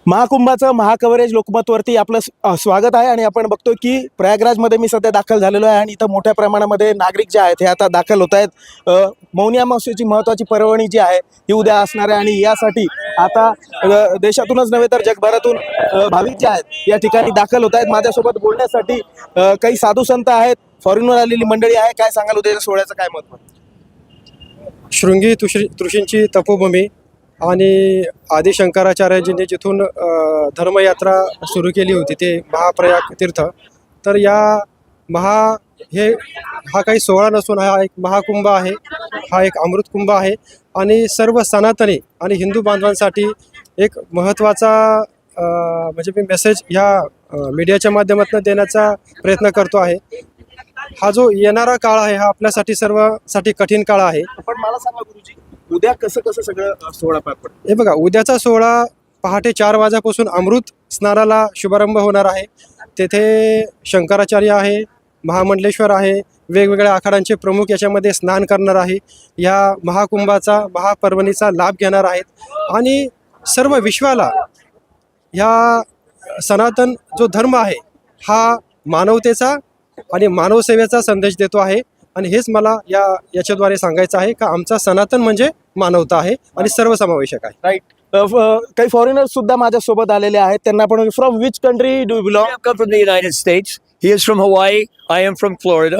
महाकुंभाचं महाकवरेज लोकमतवरती आपलं स्वागत आहे आणि आपण बघतोय की प्रयागराजमध्ये मी सध्या दाखल झालेलो आहे आणि इथं मोठ्या प्रमाणामध्ये नागरिक जे आहेत हे आता दाखल होत आहेत। मौनी अमावस्येची महत्त्वाची पर्वणी जी आहे ही उद्या असणार आहे आणि यासाठी आता देशातूनच नव्हे तर जगभरातून भाविक जे आहेत या ठिकाणी दाखल होत आहेत। माझ्यासोबत बोलण्यासाठी काही साधू संत आहेत, फॉरेनवर आलेली मंडळी आहे। काय सांगाल उद्या सोहळ्याचं काय महत्त्व? शृंगी ऋषींची तपोभूमी आणि आदि शंकराचार्यजींनी जिथून धर्मयात्रा सुरू केली होती ते महाप्रयाग तीर्थ, तर हा काही सोहळा नसून हा एक महाकुंभ आहे, हा एक अमृत कुंभ आहे आणि सर्व सनातनी आणि हिंदू बांधवांसाठी एक महत्त्वाचा म्हणजे मी मेसेज ह्या मीडियाच्या माध्यमातून देण्याचा प्रयत्न करतो आहे। हा जो येणारा काळ आहे हा आपल्यासाठी सर्वांसाठी कठीण काळ आहे। पण मला सांगा गुरुजी, उद्या कसं सगळं सोहळा पार पडतो? हे बघा, उद्याचा सोहळा पहाटे 4 वाजल्यापासून अमृत स्नानाला शुभारंभ होणार आहे। तेथे शंकराचार्य आहे, महामंडलेश्वर आहे, वेगवेगळ्या आखाड्यांचे प्रमुख याच्यामध्ये स्नान करणार आहे, या महाकुंभाचा महापर्वणीचा लाभ घेणार आहेत आणि सर्व विश्वाला ह्या सनातन जो धर्म आहे हा मानवतेचा आणि मानवसेवेचा संदेश देतो आहे। आणि हेच मला याच्याद्वारे सांगायचं आहे का आमचा सनातन म्हणजे मानवता आहे आणि सर्वसमावेशक आहे। राईट। काही फॉरेनर्स सुद्धा माझ्यासोबत आलेले आहेत, त्यांना आपण from which country do you belong? I come from the United States. He is from Hawaii. I am from Florida.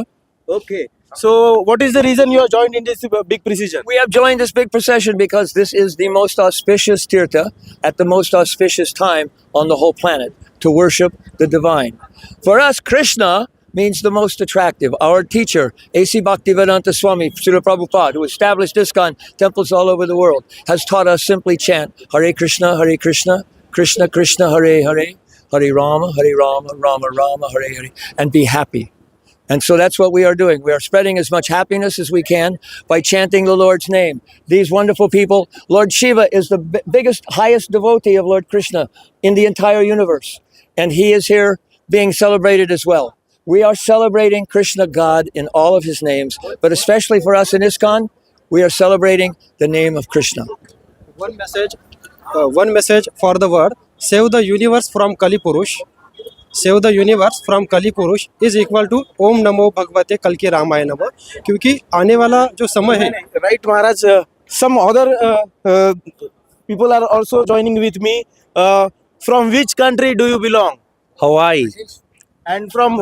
Okay. So what is the reason you are joined in this big procession? We have joined this big procession because this is the most auspicious tirtha at the most auspicious time on the whole planet to worship the divine. For us, Krishna means the most attractive. Our teacher, A.C. Bhaktivedanta Swami, Srila Prabhupada, who established ISKCON temples all over the world, has taught us simply chant Hare Krishna, Krishna Krishna, Hare Hare, Hare Rama, Rama Rama, Hare Hare, and be happy. And so that's what we are doing. We are spreading as much happiness as we can by chanting the Lord's name. These wonderful people, Lord Shiva is the biggest, highest devotee of Lord Krishna in the entire universe. And he is here being celebrated as well. We are celebrating Krishna God in all of his names, but especially for us in ISKCON, we are celebrating the name of Krishna. One message for the world: save the universe from Kali Purush. Save the universe from Kali Purush is equal to Om Namo Bhagavate Kalki Ramaya Namo. क्योंकि आने वाला जो समय है, right Maharaj, some other people are also joining with me. From which country do you belong? Hawaii. And from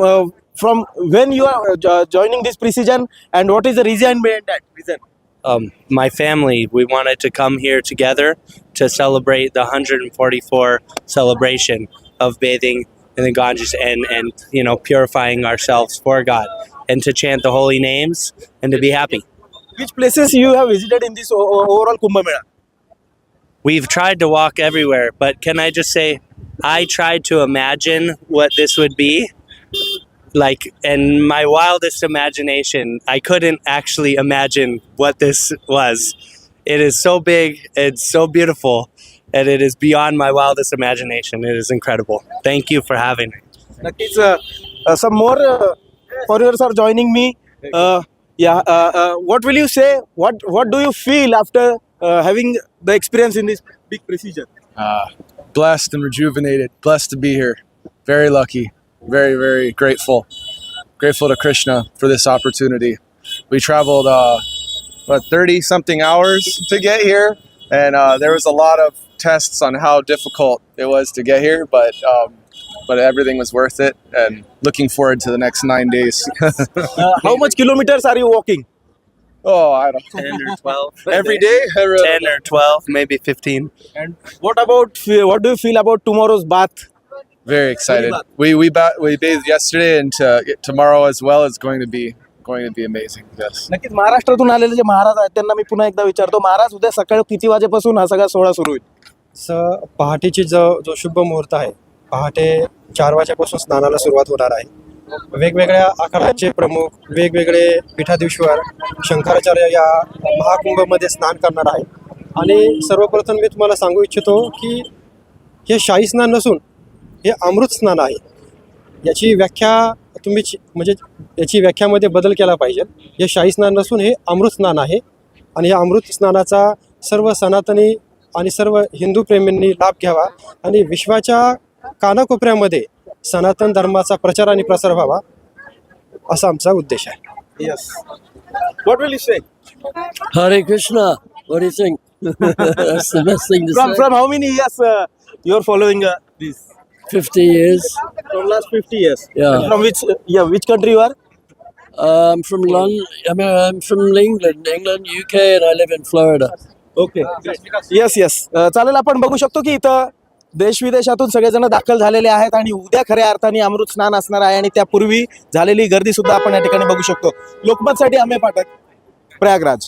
when you are joining this precision, and what is the reason behind that reason? My family, we wanted to come here together to celebrate the 144 celebration of bathing in the Ganges and purifying ourselves for God and to chant the holy names and to be happy. Which places you have visited in this overall Kumbh Mela? We've tried to walk everywhere, but can I just say, I tried to imagine what this would be like, in my wildest imagination, I couldn't actually imagine what this was. It is so big, it's so beautiful, and it is beyond my wildest imagination. It is incredible. Thank you for having me. Nakki's, some more foreigners are joining me. What will you say? What do you feel after having the experience in this big precision? Blessed and rejuvenated. Blessed to be here. Very lucky. Very, very grateful. Grateful to Krishna for this opportunity. We traveled 30-something hours to get here, and there was a lot of tests on how difficult it was to get here, but everything was worth it, and looking forward to the next 9 days. How much kilometers are you walking? Oh, I don't 10 or 12. every day. 10 or 12, maybe 15. And what do you feel about tomorrow's bath? Very excited. We bathed yesterday, and tomorrow as well is going to be amazing. Yes. नक्कीच महाराष्ट्रातून आलेले जे महाराज आहेत त्यांना मी पुन्हा एकदा विचारतो, महाराज उद्या सकाळी किती वाजेपासून हा सगळा सोहळा सुरू होईल? पहाटेची जो शुभ मुहूर्त आहे, पहाटे 4 वाजेपासून स्नानाला सुरुवात होणार आहे। वेगवेगळ्या आखाड्यांचे प्रमुख, वेगवेगळे पीठाधीश्वर शंकराचार्य या महाकुंभमध्ये स्नान करणार आहे। आणि सर्वप्रथम मी तुम्हाला सांगू इच्छितो की हे शाही स्नान नसून हे अमृत स्नान आहे। याची व्याख्या याची व्याख्यामध्ये बदल केला पाहिजे। हे शाही स्नान नसून हे अमृत स्नान आहे आणि या अमृत स्नानाचा सर्व सनातनी आणि सर्व हिंदू प्रेमींनी लाभ घ्यावा आणि विश्वाच्या कानाकोपऱ्यामध्ये सनातन धर्माचा प्रचार आणि प्रसार व्हावा असा आमचा उद्देश आहे. Yes. What will you say? Hare Krishna. What do you think? That's the best thing to say. From how many years you are following this? 50 years. From last 50 years. Yeah. And from which country you are? I'm from London. I'm from England, UK, and I live in Florida. Okay. Yes yes. चालेल, आपण बघू शकतो की इथं देश विदेशातून सगळेजण दाखल झालेले आहेत आणि उद्या खऱ्या अर्थाने अमृत स्नान असणार आहे आणि त्यापूर्वी झालेली गर्दी सुद्धा आपण या ठिकाणी बघू शकतो. लोकमतसाठी अमेय पाठक, प्रयागराज.